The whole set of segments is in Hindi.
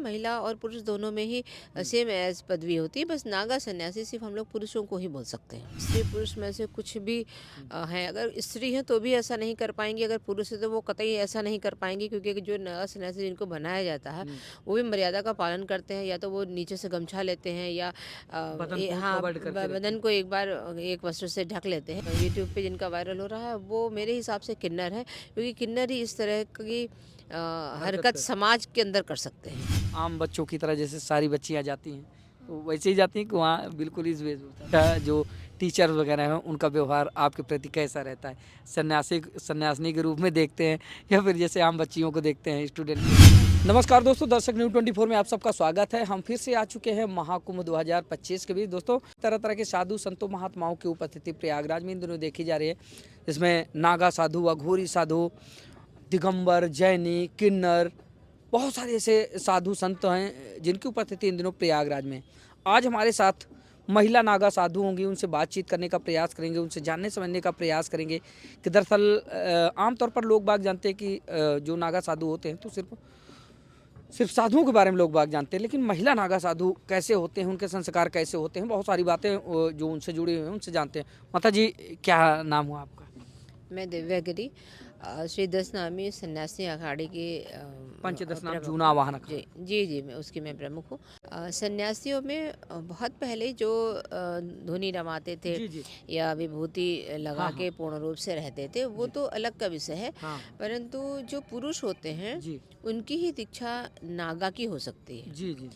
महिला और पुरुष दोनों में ही सेम एज पदवी होती है। बस नागा सन्यासी सिर्फ हम लोग पुरुषों को ही बोल सकते हैं। स्त्री पुरुष में से कुछ भी है, अगर स्त्री है तो भी ऐसा नहीं कर पाएंगी, अगर पुरुष है तो वो कतई ऐसा नहीं कर पाएंगी, क्योंकि जो नागा सन्यासी जिनको बनाया जाता है वो भी मर्यादा का पालन करते हैं। या तो वो नीचे से गमछा लेते हैं या बदन को हाँ, कवर्ड करके रखते बदन हैं। को एक बार एक वस्त्र से ढक लेते हैं। यूट्यूब पे जिनका वायरल हो रहा है वो मेरे हिसाब से किन्नर है, क्योंकि किन्नर ही इस तरह की हरकत कर समाज के अंदर कर सकते हैं। आम बच्चों की तरह जैसे सारी बच्चियां जाती हैं तो वैसे ही जाती हैं कि वहाँ बिल्कुल इस वेशभूषा का जो टीचर वगैरह हैं उनका व्यवहार आपके प्रति कैसा रहता है? सन्यासिनी के रूप में देखते हैं या फिर जैसे आम बच्चियों को देखते हैं स्टूडेंट? नमस्कार दोस्तों, दर्शक न्यूज़ 24 में आप सबका स्वागत है। हम फिर से आ चुके हैं महाकुंभ 2025 के बीच। दोस्तों, तरह तरह के साधु संतों महात्माओं की उपस्थिति प्रयागराज में इन दिनों देखी जा रही है। इसमें नागा साधु, अघोरी साधु, दिगंबर, जैनी, किन्नर, बहुत सारे ऐसे साधु संत हैं जिनकी उपस्थिति इन दिनों प्रयागराज में। आज हमारे साथ महिला नागा साधु होंगी, उनसे बातचीत करने का प्रयास करेंगे, उनसे जानने समझने का प्रयास करेंगे कि दरअसल आमतौर पर लोग बाग जानते हैं कि जो नागा साधु होते हैं तो सिर्फ साधुओं के बारे में लोग बाग जानते हैं, लेकिन महिला नागा साधु कैसे होते हैं, उनके संस्कार कैसे होते हैं, बहुत सारी बातें जो उनसे जुड़ी हुई हैं उनसे जानते हैं। माता जी, क्या नाम हुआ आपका? मैं दिव्या गिरी, श्री दशनामी सन्यासी अखाड़े की पंचदश नाम प्रमुख जूना हूँ। वाहन अखाड़ा। जी, मैं उसकी मैं प्रमुख हूँ। सन्यासियों में बहुत पहले जो धुनी रमाते थे जी जी। या विभूति लगा हाँ, के पूर्ण रूप से रहते थे, वो जी। तो अलग का विषय है। हाँ परंतु जो पुरुष होते हैं जी उनकी ही दीक्षा नागा की हो सकती है। जी जी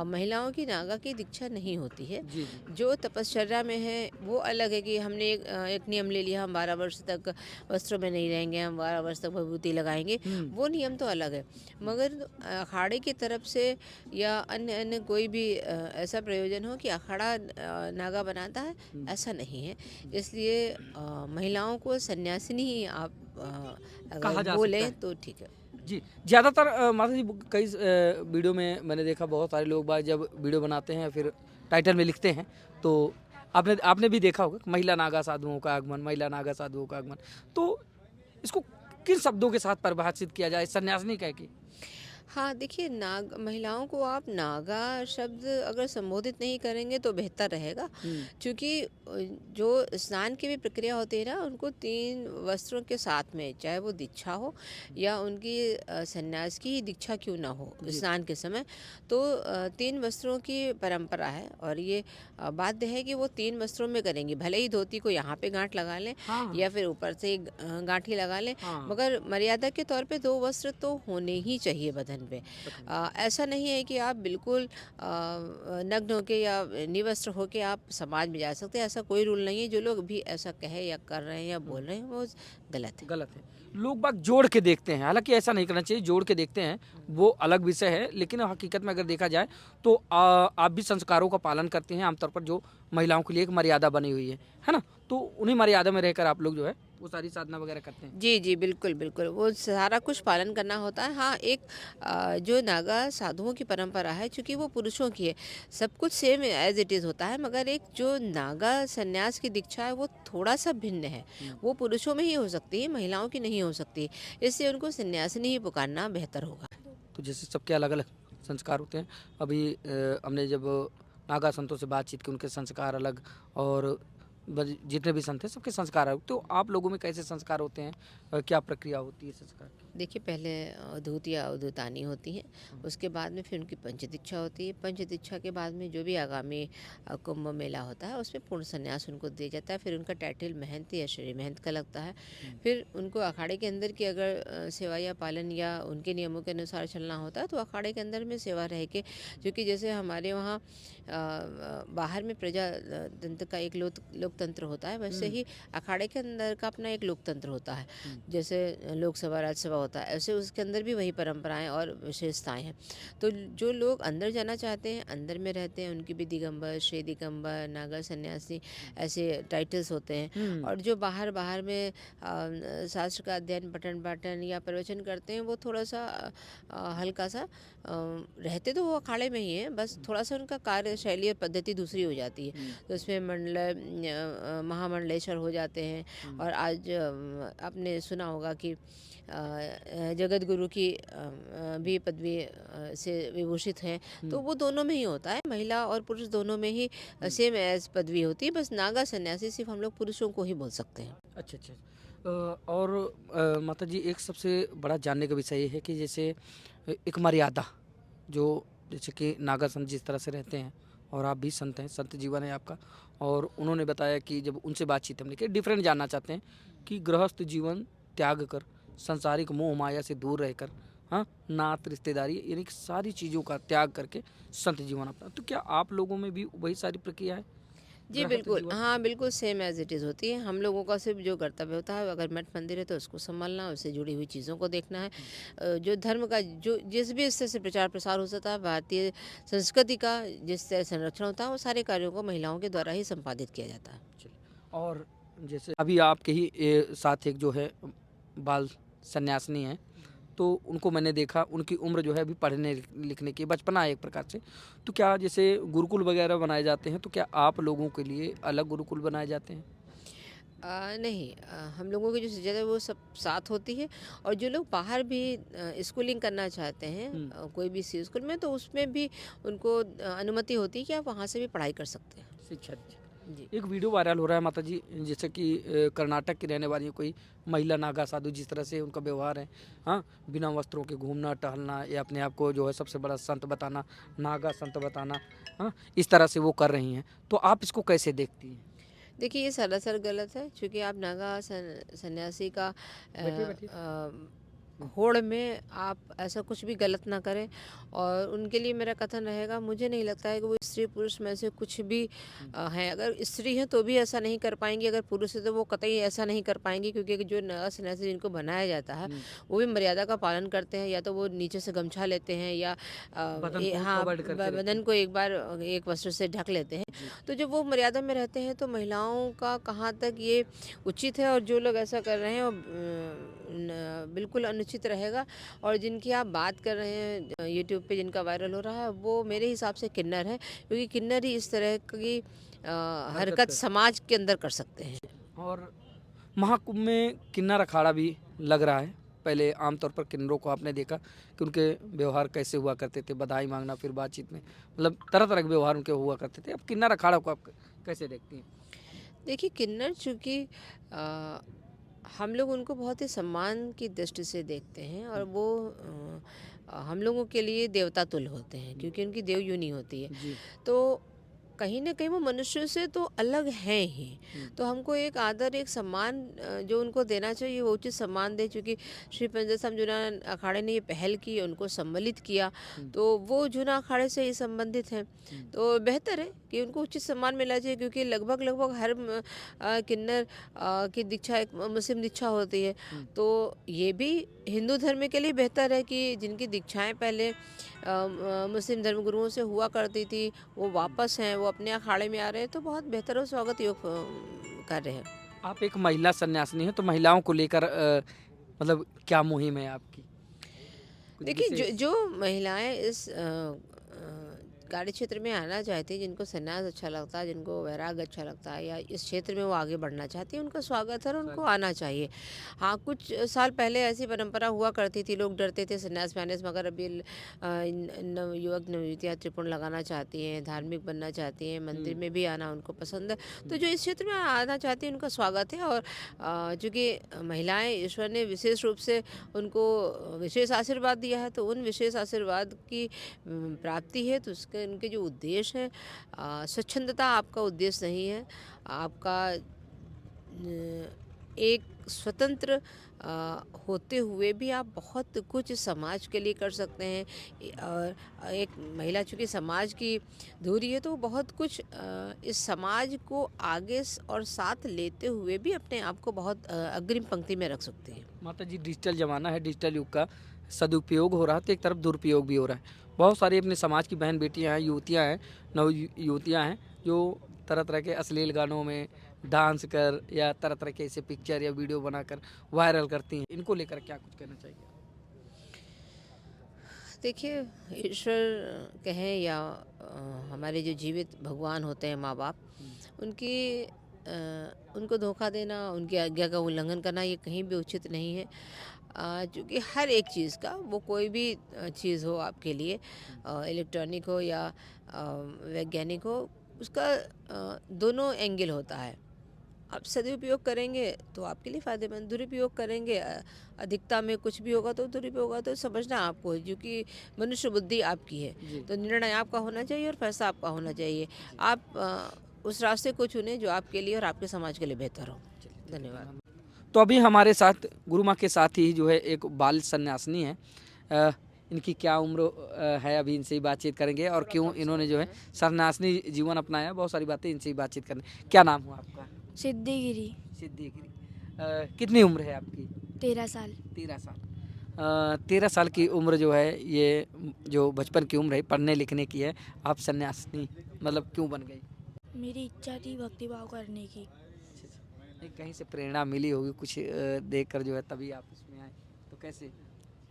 महिलाओं की नागा की दीक्षा नहीं होती है। जी जी जो तपश्चर्या में है वो अलग है कि हमने एक नियम ले लिया, हम 12 वर्ष तक वस्त्रों में नहीं रहेंगे, हम 12 वर्ष तक विभूति लगाएंगे, वो नियम तो अलग है। मगर अखाड़े की तरफ से या अन्य अन्य कोई भी ऐसा प्रयोजन हो कि अखाड़ा नागा बनाता है, ऐसा नहीं है। इसलिए महिलाओं को सन्यासिनी ही आप कहा अगर जा सकता बोलें है। तो ठीक है। जी, ज़्यादातर माता जी कई वीडियो में मैंने देखा, बहुत सारे लोग बाग जब वीडियो बनाते हैं फिर टाइटल में लिखते हैं तो आपने आपने भी देखा होगा महिला नागा साधुओं का आगमन, महिला नागा साधुओं का आगमन। तो इसको किन शब्दों के साथ परिभाषित किया जाए? सन्यासिनी कह के? हाँ, देखिए, महिलाओं को आप नागा शब्द अगर संबोधित नहीं करेंगे तो बेहतर रहेगा, क्योंकि जो स्नान की भी प्रक्रिया होती है ना, उनको 3 वस्त्रों के साथ में, चाहे वो दीक्षा हो या उनकी सन्यास की ही दीक्षा क्यों ना हो जी। स्नान के समय, तो 3 वस्त्रों की परंपरा है और ये बाध्य है कि वो 3 वस्त्रों में करेंगी। भले ही धोती को यहाँ पे गांठ लगा लें हाँ या फिर ऊपर से गांठी लगा लें, हाँ। मगर मर्यादा के तौर पे 2 वस्त्र तो होने ही चाहिए बदन पे। ऐसा नहीं है कि आप बिल्कुल नग्न होके या निवस्त्र होके आप समाज में जा सकते हैं, ऐसा कोई रूल नहीं है। जो लोग भी ऐसा कहे या कर रहे हैं या बोल रहे हैं वो गलत है। गलत है। लोग बाग जोड़ के देखते हैं, हालांकि ऐसा नहीं करना चाहिए, जोड़ के देखते हैं वो अलग विषय है, लेकिन हकीकत में अगर देखा जाए तो आप भी संस्कारों का पालन करते हैं आमतौर पर, जो महिलाओं के लिए एक मर्यादा बनी हुई है ना? तो उन्हीं मर्यादा में रहकर आप लोग जो है वो सारी साधना वगैरह करते हैं। जी, बिल्कुल, वो सारा कुछ पालन करना होता है। हाँ, एक जो नागा साधुओं की परंपरा है, चूँकि वो पुरुषों की है, सब कुछ सेम एज़ इट इज़ होता है, मगर एक जो नागा सन्यास की दीक्षा है वो थोड़ा-सा भिन्न है। वो पुरुषों में ही हो सकती है, महिलाओं की नहीं हो सकती। इसलिए उनको सन्यासिनी ही पुकारना बेहतर होगा। तो जैसे सबके अलग अलग संस्कार होते हैं, अभी हमने जब नागा संतों से बातचीत की, उनके संस्कार अलग, और जितने भी संत हैं सबके संस्कार अलग। तो आप लोगों में कैसे संस्कार होते हैं, क्या प्रक्रिया होती है संस्कार की? देखिए, पहले धूत या अवधूतानी होती है, उसके बाद में फिर उनकी पंचदीक्षा होती है। पंचदीक्षा के बाद में जो भी आगामी कुंभ मेला होता है उसमें पूर्ण संन्यास उनको दिया जाता है। फिर उनका टाइटल महंत या श्री महंत का लगता है। फिर उनको अखाड़े के अंदर की अगर सेवा या पालन या उनके नियमों के अनुसार चलना होता है तो अखाड़े के अंदर में सेवा रह के, क्योंकि जैसे हमारे वहाँ बाहर में प्रजातंत्र का एक लोकतंत्र होता है, वैसे ही अखाड़े के अंदर का अपना एक लोकतंत्र होता है। जैसे लोकसभा राज्यसभा होता है, ऐसे उसके अंदर भी वही परंपराएं और विशेषताएं हैं। तो जो लोग अंदर जाना चाहते हैं अंदर में रहते हैं, उनकी भी दिगंबर, श्री दिगंबर, नागा सन्यासी ऐसे टाइटल्स होते हैं। और जो बाहर बाहर में शास्त्र का अध्ययन, पठन पाठन या प्रवचन करते हैं, वो थोड़ा सा हल्का सा रहते तो वो अखाड़े में ही है, बस थोड़ा सा उनका कार्य शैली और पद्धति दूसरी हो जाती है। तो उसमें मंडल महामंडलेश्वर हो जाते हैं। और आज आपने सुना होगा कि जगत गुरु की भी पदवी से विभूषित हैं। तो वो दोनों में ही होता है, महिला और पुरुष दोनों में ही सेम एज पदवी होती है। बस नागा सन्यासी सिर्फ हम लोग पुरुषों को ही बोल सकते हैं। अच्छा अच्छा। और माता जी एक सबसे बड़ा जानने का विषय ये है कि जैसे एक मर्यादा जो जैसे कि नागा संत जिस तरह से रहते हैं और आप भी संत हैं, संत जीवन है आपका, और उन्होंने बताया कि जब उनसे बातचीत हमने की डिफरेंट जानना चाहते हैं कि गृहस्थ जीवन त्याग कर सांसारिक मोह माया से दूर रहकर, हाँ, नात रिश्तेदारी यानी कि सारी चीज़ों का त्याग करके संत जीवन अपना, तो क्या आप लोगों में भी वही सारी प्रक्रिया है जी गृहस्थ बिल्कुल, जीवन? हाँ बिल्कुल सेम एज़ इट इज़ होती है। हम लोगों का सिर्फ जो कर्तव्य होता है, अगर मठ मंदिर है तो उसको सँभालना, उससे जुड़ी हुई चीज़ों को देखना है। जो धर्म का जो जिस भी स्तर से प्रचार प्रसार हो सकता है, भारतीय संस्कृति का जिस तरह संरक्षण होता है, वो सारे कार्यों को महिलाओं के द्वारा ही संपादित किया जाता है। चलिए। और जैसे अभी आपके ही साथ एक जो है बाल सन्यासिनी हैं, तो उनको मैंने देखा, उनकी उम्र जो है अभी पढ़ने लिखने की बचपना है एक प्रकार से। तो क्या जैसे गुरुकुल वगैरह बनाए जाते हैं, तो क्या आप लोगों के लिए अलग गुरुकुल बनाए जाते हैं? नहीं, हम लोगों की जो सजग है वो सब साथ होती है। और जो लोग बाहर भी स्कूलिंग करना चाहते हैं कोई भी सी स्कूल में, तो उसमें भी उनको अनुमति होती है कि आप वहाँ से भी पढ़ाई कर सकते हैं। शिक्षा दीजिए। जी। एक वीडियो वायरल हो रहा है माता जी, जैसे कि कर्नाटक की रहने वाली कोई महिला नागा साधु, जिस तरह से उनका व्यवहार है, हाँ, बिना वस्त्रों के घूमना टहलना या अपने आप को जो है सबसे बड़ा संत बताना, नागा संत बताना, हाँ, इस तरह से वो कर रही हैं, तो आप इसको कैसे देखती हैं? देखिए, ये सरासर गलत है, क्योंकि आप नागा सन्यासी का बैठिए बैठिए। होड़ में आप ऐसा कुछ भी गलत ना करें। और उनके लिए मेरा कथन रहेगा, मुझे नहीं लगता है कि वो स्त्री पुरुष में से कुछ भी हैं। अगर स्त्री हैं तो भी ऐसा नहीं कर पाएंगी, अगर पुरुष है तो वो कतई ऐसा नहीं कर पाएंगी, क्योंकि जो नागा सन्यासी जिनको बनाया जाता है वो भी मर्यादा का पालन करते हैं। या तो वो नीचे से गमछा लेते हैं, या बदन को हाँ, कवर्ड करके रखते बदन हैं। को एक बार एक वस्त्र से ढक लेते हैं। जी। तो जब वो मर्यादा में रहते हैं तो महिलाओं का कहाँ तक ये उचित है, और जो लोग ऐसा कर रहे हैं वो बिल्कुल अनुचित रहेगा। और जिनकी आप बात कर रहे हैं यूट्यूब पे जिनका वायरल हो रहा है, वो मेरे हिसाब से किन्नर है, क्योंकि किन्नर ही इस तरह की हरकत हरकत कर। समाज के अंदर कर सकते हैं। और महाकुंभ में किन्नर अखाड़ा भी लग रहा है। पहले आमतौर पर किन्नरों को आपने देखा कि उनके व्यवहार कैसे हुआ करते थे, बधाई मांगना, फिर बातचीत में मतलब तरह तरह के व्यवहार उनके हुआ करते थे। अब किन्नर अखाड़ा को आप कैसे देखती हैं? देखिए, किन्नर चूँकि हम लोग उनको बहुत ही सम्मान की दृष्टि से देखते हैं, और वो हम लोगों के लिए देवता तुल्य होते हैं, क्योंकि उनकी देव यूनी होती है। जी। तो कहीं न कहीं वो मनुष्यों से तो अलग हैं ही। तो हमको एक आदर, एक सम्मान जो उनको देना चाहिए, वो उचित सम्मान दें। चूँकि श्री पंडित साहब जूना अखाड़े ने ये पहल की, उनको सम्मिलित किया, तो वो जूना अखाड़े से ही संबंधित हैं। तो बेहतर है कि उनको उचित सम्मान मिलना चाहिए, क्योंकि लगभग हर किन्नर की दीक्षा एक मुस्लिम दीक्षा होती है। तो ये भी हिंदू धर्म के लिए बेहतर है कि जिनकी दीक्षाएँ पहले मुस्लिम धर्मगुरुओं से हुआ करती थी, वो वापस हैं, वो अपने अखाड़े में आ रहे हैं, तो बहुत बेहतर और स्वागत योग कार्य है। आप एक महिला सन्यासिनी हैं, तो महिलाओं को लेकर मतलब क्या मुहिम है आपकी? कुछ देखिए, जो विशेष? जो महिलाएं इस कार्य क्षेत्र में आना चाहती हैं, जिनको संन्यास अच्छा लगता है, जिनको वैराग्य अच्छा लगता है, या इस क्षेत्र में वो आगे बढ़ना चाहती हैं, उनका स्वागत है और उनको आना चाहिए। हाँ, कुछ साल पहले ऐसी परंपरा हुआ करती थी, लोग डरते थे संन्यास में आने से, मगर अभी नवयुवक नवयुवतियाँ त्रिपुण लगाना चाहती हैं, धार्मिक बनना चाहती हैं, मंदिर में भी आना उनको पसंद है। तो जो इस क्षेत्र में आना चाहती हैं उनका स्वागत है। और चूँकि महिलाएं, ईश्वर ने विशेष रूप से उनको विशेष आशीर्वाद दिया है, तो उन विशेष आशीर्वाद की प्राप्ति है। तो उसके उनके जो उद्देश्य है, स्वच्छंदता आपका उद्देश्य नहीं है। आपका एक स्वतंत्र होते हुए भी आप बहुत कुछ समाज के लिए कर सकते हैं। और एक महिला चूँकि समाज की धुरी है, तो वो बहुत कुछ इस समाज को आगे और साथ लेते हुए भी अपने आप को बहुत अग्रिम पंक्ति में रख सकती है। माता जी डिजिटल ज़माना है, डिजिटल युग का सदुपयोग हो रहा है, तो एक तरफ दुरुपयोग भी हो रहा है। बहुत सारी अपने समाज की बहन बेटियां हैं, युवतियां हैं, नव युवतियां हैं, जो तरह तरह के अश्लील गानों में डांस कर या तरह तरह के ऐसे पिक्चर या वीडियो बनाकर वायरल करती हैं। इनको लेकर क्या कुछ कहना चाहिए? देखिए, ईश्वर कहें या हमारे जो जीवित भगवान होते हैं, माँ बाप, उनकी उनको धोखा देना, उनकी आज्ञा का उल्लंघन करना ये कहीं भी उचित नहीं है। क्योंकि हर एक चीज़ का वो कोई भी चीज़ हो आपके लिए, इलेक्ट्रॉनिक हो या वैज्ञानिक हो, उसका दोनों एंगल होता है। आप सदुपयोग करेंगे तो आपके लिए फ़ायदेमंद, दुरुपयोग करेंगे अधिकता में कुछ भी होगा तो दुरुपयोग होगा, तो समझना आपको है, क्योंकि मनुष्य बुद्धि आपकी है। जी तो निर्णय आपका होना चाहिए और फैसला आपका होना चाहिए। आप उस रास्ते को चुनें जो आपके लिए और आपके समाज के लिए बेहतर हो। धन्यवाद। तो अभी हमारे साथ गुरु माँ के साथ ही जो है एक बाल सन्यासिनी है। इनकी क्या उम्र है, अभी इनसे ही बातचीत करेंगे और क्यों इन्होंने जो है सन्यासिनी जीवन अपनाया, बहुत सारी बातें इनसे ही बातचीत करें। क्या नाम हुआ आपका? सिद्धिगिरी। सिद्धिगिरी। कितनी उम्र है आपकी? 13 साल। 13 साल। 13 साल की उम्र जो है ये जो बचपन की उम्र है पढ़ने लिखने की है, आप सन्यासिनी मतलब क्यों बन गई? मेरी इच्छा थी भक्ति भाव करने की। नहीं, कहीं से प्रेरणा मिली होगी कुछ देख कर जो है तभी आप इसमें आए, तो कैसे?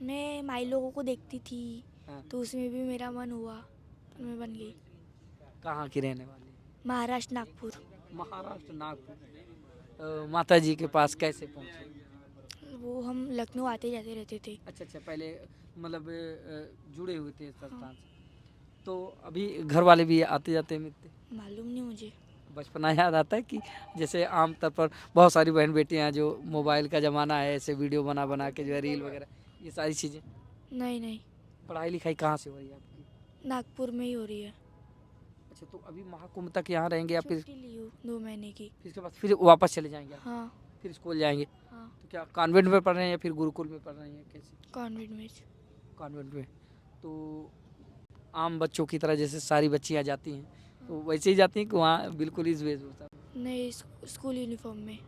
मैं माई लोगों को देखती थी हाँ। तो उसमें भी मेरा मन हुआ तो मैं बन गई। कहाँ की रहने वाली? महाराष्ट्र नागपुर। महाराष्ट्र नागपुर। माता जी के पास कैसे पहुँचे? वो हम लखनऊ आते जाते रहते थे। अच्छा अच्छा, पहले मतलब जुड़े हुए थे संस्थान से, तो अभी घर वाले भी आते जाते मिलते? मालूम नहीं मुझे। बचपना याद आता है कि जैसे आमतौर पर बहुत सारी बहन बेटियां हैं जो मोबाइल का ज़माना है, ऐसे वीडियो बना बना के जो है रील वगैरह ये सारी चीज़ें। नहीं नहीं, पढ़ाई लिखाई कहाँ से हो रही है आपकी? नागपुर में ही हो रही है। अच्छा, तो अभी महाकुंभ तक यहाँ रहेंगे या फिर छुट्टी ली हूँ 2 महीने की। इसके बाद फिर वापस चले जाएंगे आप? हाँ फिर स्कूल जाएंगे? हाँ, तो क्या कॉन्वेंट में पढ़ रहे हैं या फिर गुरुकुल में पढ़ रहे हैं, कैसे? कॉन्वेंट में। कॉन्वेंट में। तो आम बच्चों की तरह जैसे सारी बच्चियाँ जाती हैं तो वैसे ही जाती हैं कि वहाँ बिल्कुल इस वेशभूषा में? नहीं, स्कूल यूनिफॉर्म में।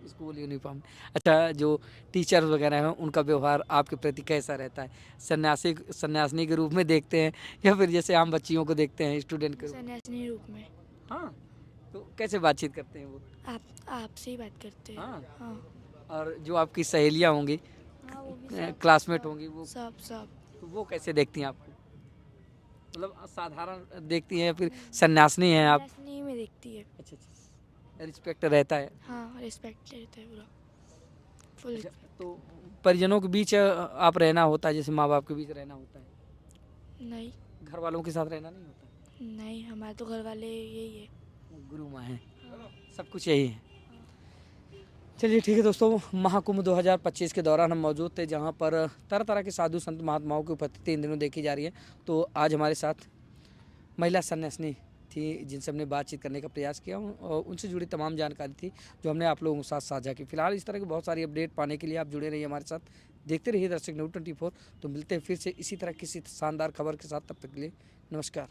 School uniform. अच्छा, जो टीचर वगैरह हैं उनका व्यवहार आपके प्रति कैसा रहता है? सन्यासिनी के रूप में देखते हैं या फिर जैसे आम बच्चियों को देखते हैं स्टूडेंट के रूप में? सन्यासिनी रूप में। हाँ, तो कैसे बातचीत करते हैं वो? आपसे ही बात करते हैं। हाँ। हाँ और जो आपकी सहेलियाँ होंगी, हाँ, वो भी सब क्लासमेट होंगी, वो सब सब तो वो कैसे देखती हैं आपको? मतलब साधारण देखती हैं या फिर सन्यासिनी हैं आप? सन्यासिनी में देखती है। अच्छा अच्छा, रिस्पेक्ट रहता है। हाँ, रिस्पेक्ट रहता है पूरा फुल। अच्छा, तो परिजनों के बीच आप रहना होता है, जैसे माँ बाप के बीच रहना होता है, नहीं घर वालों के साथ रहना नहीं होता? नहीं, हमारे तो घर वाले यही है। गुरु माँ है, सब कुछ यही है। चलिए ठीक है दोस्तों, महाकुंभ 2025 के दौरान हम मौजूद थे जहाँ पर तरह तरह के साधु संत महात्माओं की उपस्थिति इन दिनों देखी जा रही है। तो आज हमारे साथ महिला सन्यासिनी थी जिनसे हमने बातचीत करने का प्रयास किया और उनसे जुड़ी तमाम जानकारी थी जो हमने आप लोगों के साथ साझा की। फिलहाल इस तरह की बहुत सारी अपडेट पाने के लिए आप जुड़े रहिए हमारे साथ, देखते रहिए दर्शक न्यूज़ 24। तो मिलते हैं फिर से इसी तरह किसी शानदार खबर के साथ, तब तक के लिए नमस्कार।